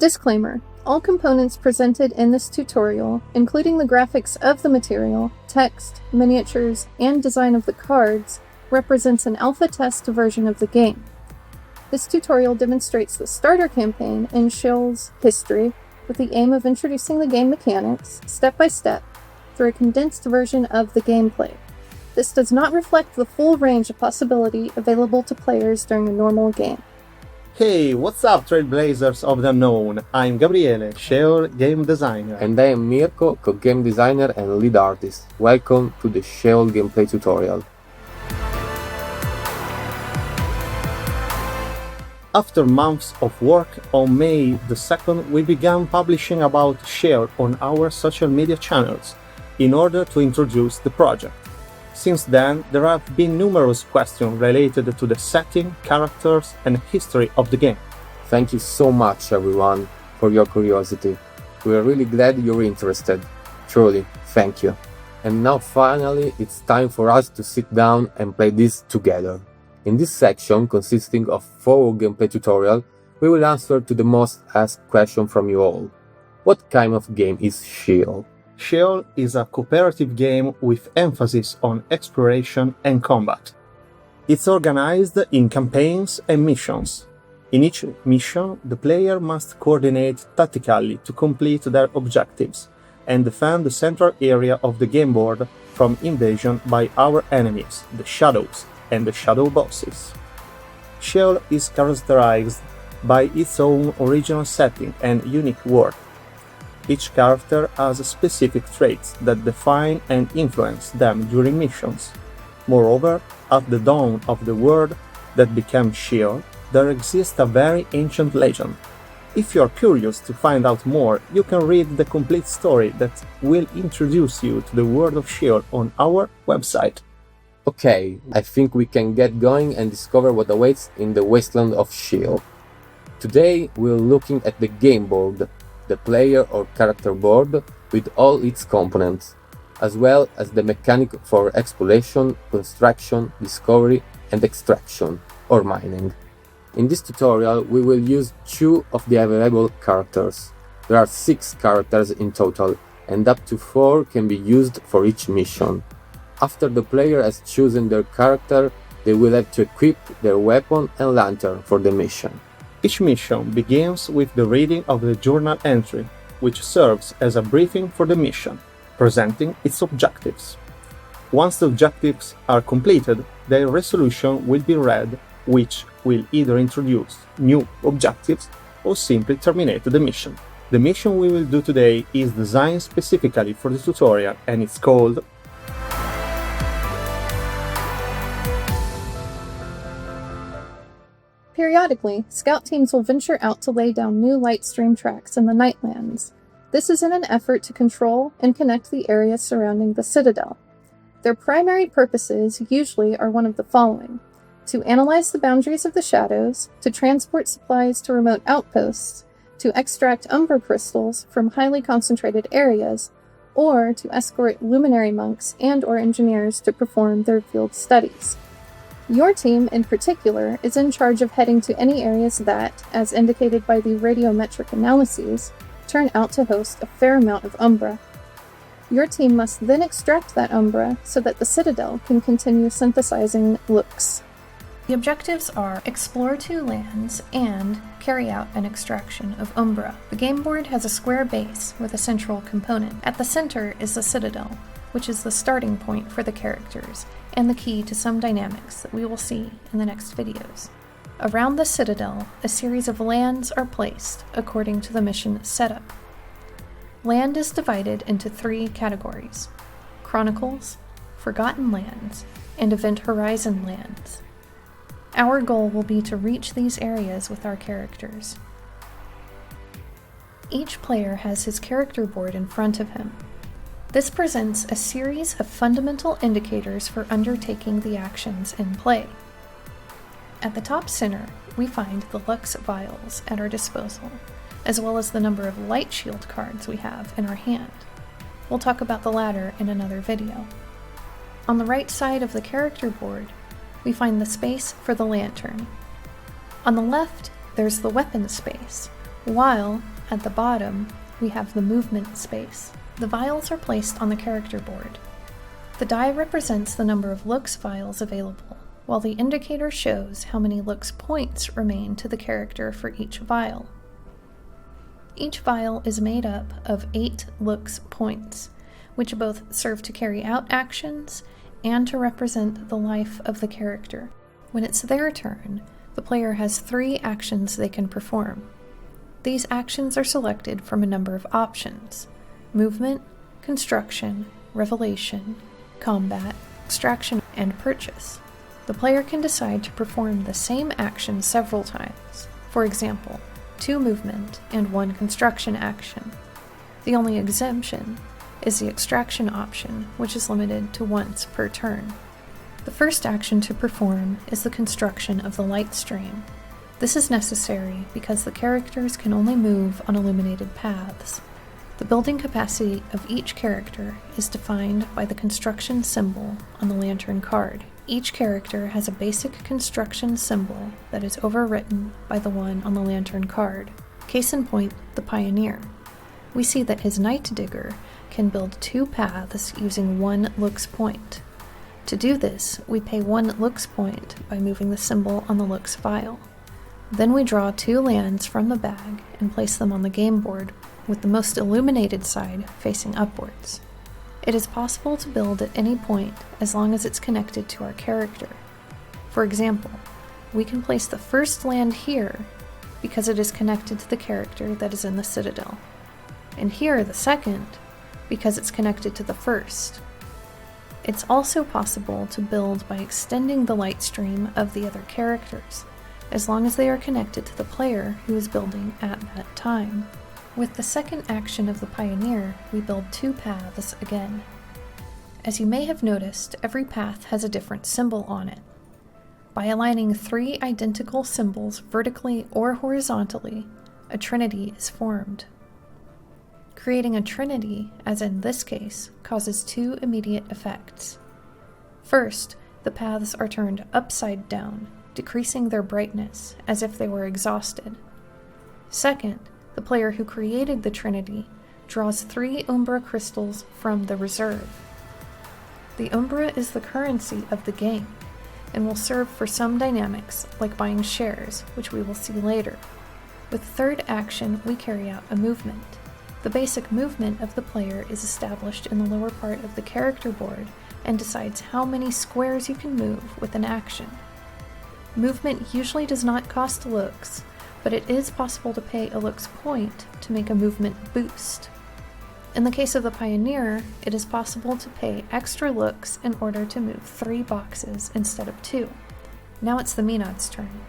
Disclaimer: all components presented in this tutorial, including the graphics of the material, text, miniatures, and design of the cards, represents an alpha test version of the game. This tutorial demonstrates the starter campaign in Sheol's history with the aim of introducing the game mechanics, step by step, through a condensed version of the gameplay. This does not reflect the full range of possibility available to players during a normal game. Hey, what's up, Trailblazers of the Unknown? I'm Gabriele, Sheol game designer. And I am Mirko, co-game designer and lead artist. Welcome to the Sheol gameplay tutorial. After months of work, on May the 2nd we began publishing about Sheol on our social media channels in order to introduce the project. Since then, there have been numerous questions related to the setting, characters, and history of the game. Thank you so much, everyone, for your curiosity. We are really glad you're interested. Truly, thank you. And now finally, it's time for us to sit down and play this together. In this section, consisting of 4 gameplay tutorials, we will answer to the most asked question from you all. What kind of game is Sheol? Sheol is a cooperative game with emphasis on exploration and combat. It's organized in campaigns and missions. In each mission, the player must coordinate tactically to complete their objectives and defend the central area of the game board from invasion by our enemies, the Shadows, and the Shadow Bosses. Sheol is characterized by its own original setting and unique world. Each character has specific traits that define and influence them during missions. Moreover, at the dawn of the world that became Sheol, there exists a very ancient legend. If you are curious to find out more, you can read the complete story that will introduce you to the world of Sheol on our website. Okay, I think we can get going and discover what awaits in the wasteland of Sheol. Today we're looking at the game board, the player or character board with all its components, as well as the mechanic for exploration, construction, discovery, and extraction, or mining. In this tutorial, we will use 2 of the available characters. There are 6 characters in total, and up to 4 can be used for each mission. After the player has chosen their character, they will have to equip their weapon and lantern for the mission. Each mission begins with the reading of the journal entry, which serves as a briefing for the mission, presenting its objectives. Once the objectives are completed, their resolution will be read, which will either introduce new objectives or simply terminate the mission. The mission we will do today is designed specifically for the tutorial and it's called Periodically, scout teams will venture out to lay down new light stream tracks in the Nightlands. This is in an effort to control and connect the area surrounding the Citadel. Their primary purposes usually are one of the following: to analyze the boundaries of the Shadows, to transport supplies to remote outposts, to extract Umbra crystals from highly concentrated areas, or to escort luminary monks and/or engineers to perform their field studies. Your team, in particular, is in charge of heading to any areas that, as indicated by the radiometric analyses, turn out to host a fair amount of Umbra. Your team must then extract that Umbra so that the Citadel can continue synthesizing looks. The objectives are explore 2 lands and carry out an extraction of Umbra. The game board has a square base with a central component. At the center is the Citadel, which is the starting point for the characters and the key to some dynamics that we will see in the next videos. Around the Citadel, a series of lands are placed according to the mission setup. Land is divided into 3 categories: Chronicles, Forgotten Lands, and Event Horizon lands. Our goal will be to reach these areas with our characters. Each player has his character board in front of him. This presents a series of fundamental indicators for undertaking the actions in play. At the top center, we find the Lux vials at our disposal, as well as the number of light shield cards we have in our hand. We'll talk about the latter in another video. On the right side of the character board, we find the space for the lantern. On the left, there's the weapon space, while at the bottom we have the movement space. The vials are placed on the character board. The die represents the number of looks vials available, while the indicator shows how many looks points remain to the character for each vial. Each vial is made up of 8 looks points, which both serve to carry out actions and to represent the life of the character. When it's their turn, the player has 3 actions they can perform. These actions are selected from a number of options: movement, construction, revelation, combat, extraction, and purchase. The player can decide to perform the same action several times. For example, 2 movement and 1 construction action. The only exemption is the extraction option, which is limited to once per turn. The first action to perform is the construction of the light stream. This is necessary because the characters can only move on illuminated paths. The building capacity of each character is defined by the construction symbol on the lantern card. Each character has a basic construction symbol that is overwritten by the one on the lantern card. Case in point, the Pioneer. We see that his Night Digger can build 2 paths using 1 looks point. To do this, we pay 1 looks point by moving the symbol on the looks vial. Then we draw 2 lands from the bag and place them on the game board with the most illuminated side facing upwards. It is possible to build at any point as long as it's connected to our character. For example, we can place the first land here because it is connected to the character that is in the citadel, and here the second because it's connected to the first. It's also possible to build by extending the light stream of the other characters, as long as they are connected to the player who is building at that time. With the second action of the Pioneer, we build 2 paths again. As you may have noticed, every path has a different symbol on it. By aligning 3 identical symbols vertically or horizontally, a trinity is formed. Creating a trinity, as in this case, causes 2 immediate effects. First, the paths are turned upside down, decreasing their brightness as if they were exhausted. Second, the player who created the trinity draws 3 Umbra crystals from the reserve. The Umbra is the currency of the game, and will serve for some dynamics like buying shares, which we will see later. With third action, we carry out a movement. The basic movement of the player is established in the lower part of the character board and decides how many squares you can move with an action. Movement usually does not cost looks, but it is possible to pay a looks point to make a movement boost. In the case of the Pioneer, it is possible to pay extra looks in order to move 3 boxes instead of 2. Now it's the Menad's turn.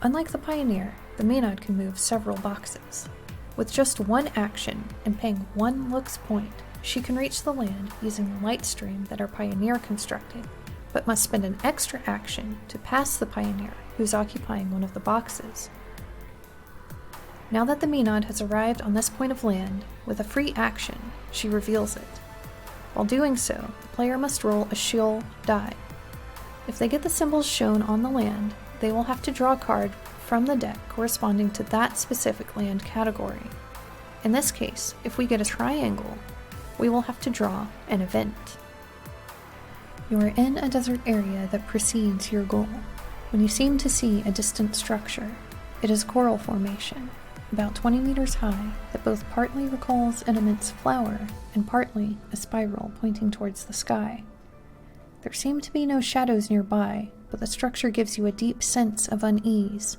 Unlike the Pioneer, the Menad can move several boxes. With just 1 action and paying 1 looks point, she can reach the land using the light stream that our Pioneer constructed, but must spend an extra action to pass the Pioneer, who's occupying one of the boxes. Now that the Menad has arrived on this point of land, with a free action, she reveals it. While doing so, the player must roll a Sheol die. If they get the symbols shown on the land, they will have to draw a card from the deck corresponding to that specific land category. In this case, if we get a triangle, we will have to draw an event. You are in a desert area that precedes your goal. When you seem to see a distant structure, it is coral formation, about 20 meters high, that both partly recalls an immense flower and partly a spiral pointing towards the sky. There seem to be no shadows nearby, but the structure gives you a deep sense of unease.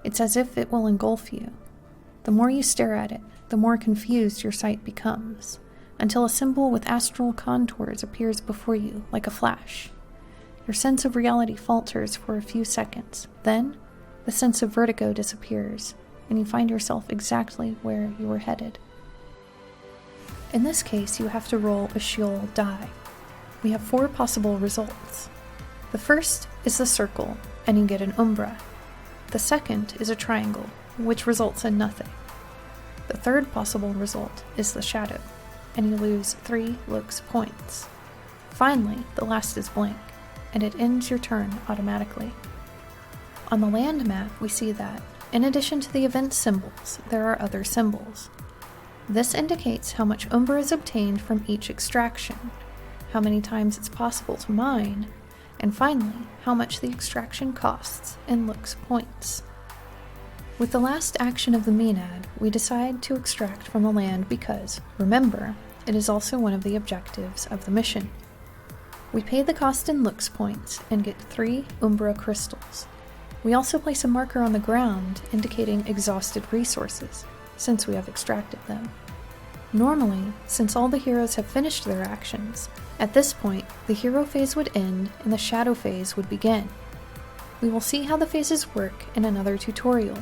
It's as if it will engulf you. The more you stare at it, the more confused your sight becomes, until a symbol with astral contours appears before you like a flash. Your sense of reality falters for a few seconds. Then, the sense of vertigo disappears, and you find yourself exactly where you were headed. In this case, you have to roll a Sheol die. We have 4 possible results. The first is the circle, and you get an Umbra. The second is a triangle, which results in nothing. The third possible result is the shadow, and you lose 3 looks points. Finally, the last is blank, and it ends your turn automatically. On the land map, we see that In addition to the event symbols, there are other symbols. This indicates how much Umbra is obtained from each extraction, how many times it's possible to mine, and finally, how much the extraction costs in looks points. With the last action of the Maenad, we decide to extract from the land because, remember, it is also one of the objectives of the mission. We pay the cost in looks points and get 3 Umbra crystals. We also place a marker on the ground indicating exhausted resources, since we have extracted them. Normally, since all the heroes have finished their actions, at this point the hero phase would end and the shadow phase would begin. We will see how the phases work in another tutorial,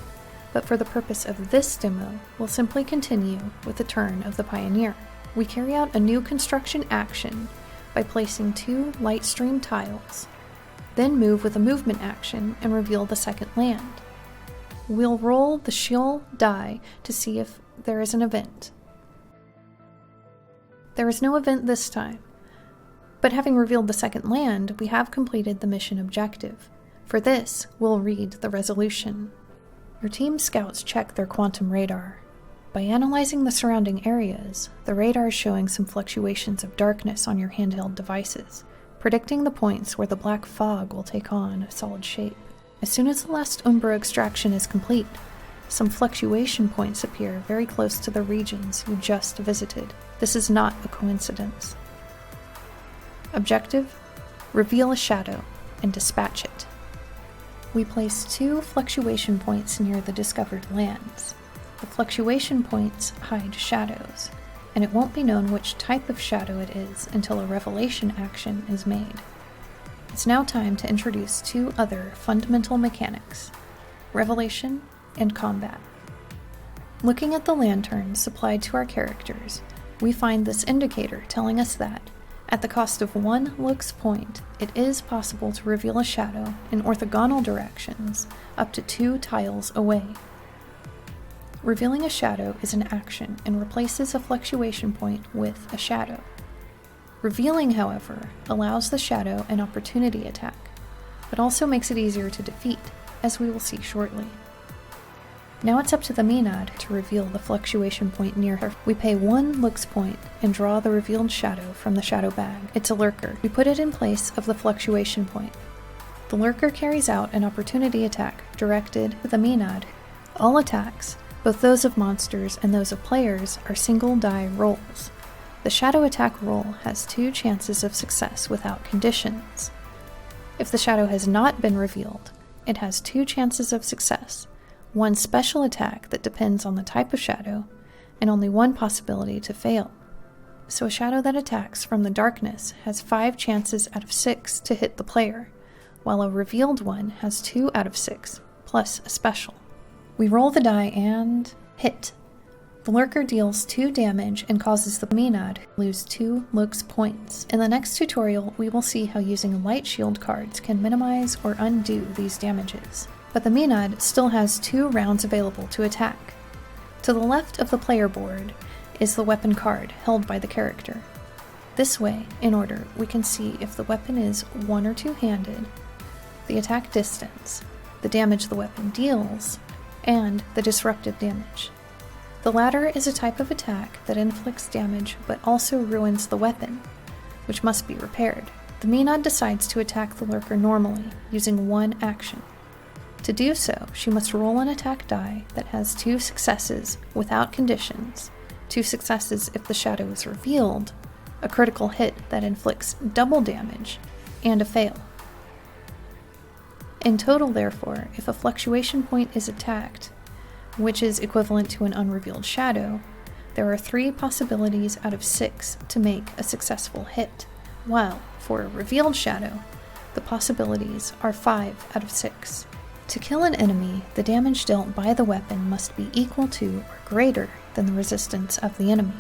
but for the purpose of this demo, we'll simply continue with the turn of the Pioneer. We carry out a new construction action by placing 2 light stream tiles, then move with a movement action and reveal the second land. We'll roll the Sheol die to see if there is an event. There is no event this time, but having revealed the second land, we have completed the mission objective. For this, we'll read the resolution. Your team scouts check their quantum radar. By analyzing the surrounding areas, the radar is showing some fluctuations of darkness on your handheld devices, predicting the points where the black fog will take on a solid shape. As soon as the last Umbra extraction is complete, some fluctuation points appear very close to the regions you just visited. This is not a coincidence. Objective: reveal a shadow and dispatch it. We place 2 fluctuation points near the discovered lands. The fluctuation points hide shadows, and it won't be known which type of shadow it is until a revelation action is made. It's now time to introduce 2 other fundamental mechanics: revelation and combat. Looking at the lanterns supplied to our characters, we find this indicator telling us that, at the cost of 1 looks point, it is possible to reveal a shadow in orthogonal directions up to 2 tiles away. Revealing a shadow is an action and replaces a fluctuation point with a shadow. Revealing, however, allows the shadow an opportunity attack, but also makes it easier to defeat, as we will see shortly. Now it's up to the Maenad to reveal the fluctuation point near her. We pay 1 looks point and draw the revealed shadow from the shadow bag. It's a lurker. We put it in place of the fluctuation point. The lurker carries out an opportunity attack directed at the Maenad. All attacks, both those of monsters and those of players, are single die rolls. The shadow attack roll has 2 chances of success without conditions. If the shadow has not been revealed, it has 2 chances of success, 1 special attack that depends on the type of shadow, and only 1 possibility to fail. So a shadow that attacks from the darkness has 5 chances out of 6 to hit the player, while a revealed one has 2 out of 6, plus a special. We roll the die and hit. The lurker deals 2 damage and causes the Maenad to lose 2 looks points. In the next tutorial, we will see how using light shield cards can minimize or undo these damages. But the Maenad still has 2 rounds available to attack. To the left of the player board is the weapon card held by the character. This way, in order, we can see if the weapon is 1 or 2-handed, the attack distance, the damage the weapon deals, and the disruptive damage. The latter is a type of attack that inflicts damage but also ruins the weapon, which must be repaired. The Maenad decides to attack the lurker normally, using 1 action. To do so, she must roll an attack die that has 2 successes without conditions, 2 successes if the shadow is revealed, a critical hit that inflicts double damage, and a fail. In total, therefore, if a fluctuation point is attacked, which is equivalent to an unrevealed shadow, there are 3 possibilities out of 6 to make a successful hit, while, for a revealed shadow, the possibilities are 5 out of 6. To kill an enemy, the damage dealt by the weapon must be equal to or greater than the resistance of the enemy.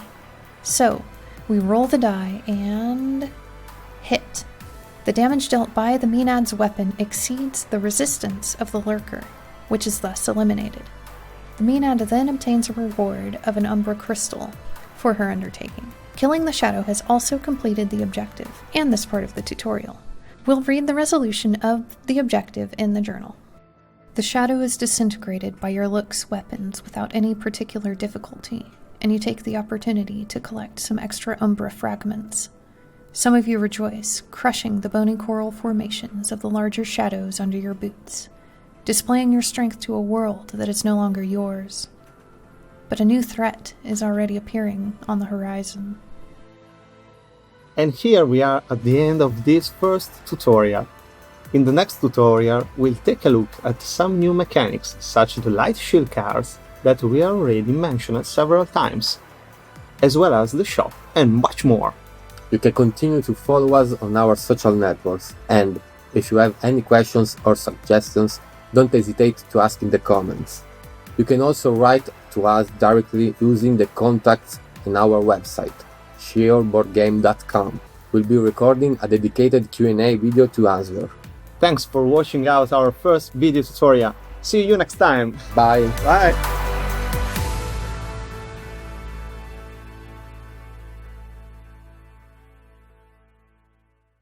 So, we roll the die and hit. The damage dealt by the Maenad's weapon exceeds the resistance of the lurker, which is thus eliminated. The Maenad then obtains a reward of an Umbra crystal for her undertaking. Killing the shadow has also completed the objective, and this part of the tutorial. We'll read the resolution of the objective in the journal. The shadow is disintegrated by your Look's weapons without any particular difficulty, and you take the opportunity to collect some extra Umbra fragments. Some of you rejoice, crushing the bony coral formations of the larger shadows under your boots, displaying your strength to a world that is no longer yours. But a new threat is already appearing on the horizon. And here we are at the end of this first tutorial. In the next tutorial, we'll take a look at some new mechanics, such as the light shield cards that we already mentioned several times, as well as the shop and much more. You can continue to follow us on our social networks, and if you have any questions or suggestions, don't hesitate to ask in the comments. You can also write to us directly using the contacts in our website, sheolboardgame.com. We'll be recording a dedicated Q&A video to answer. Thanks for watching out our first video tutorial. See you next time. Bye! Bye!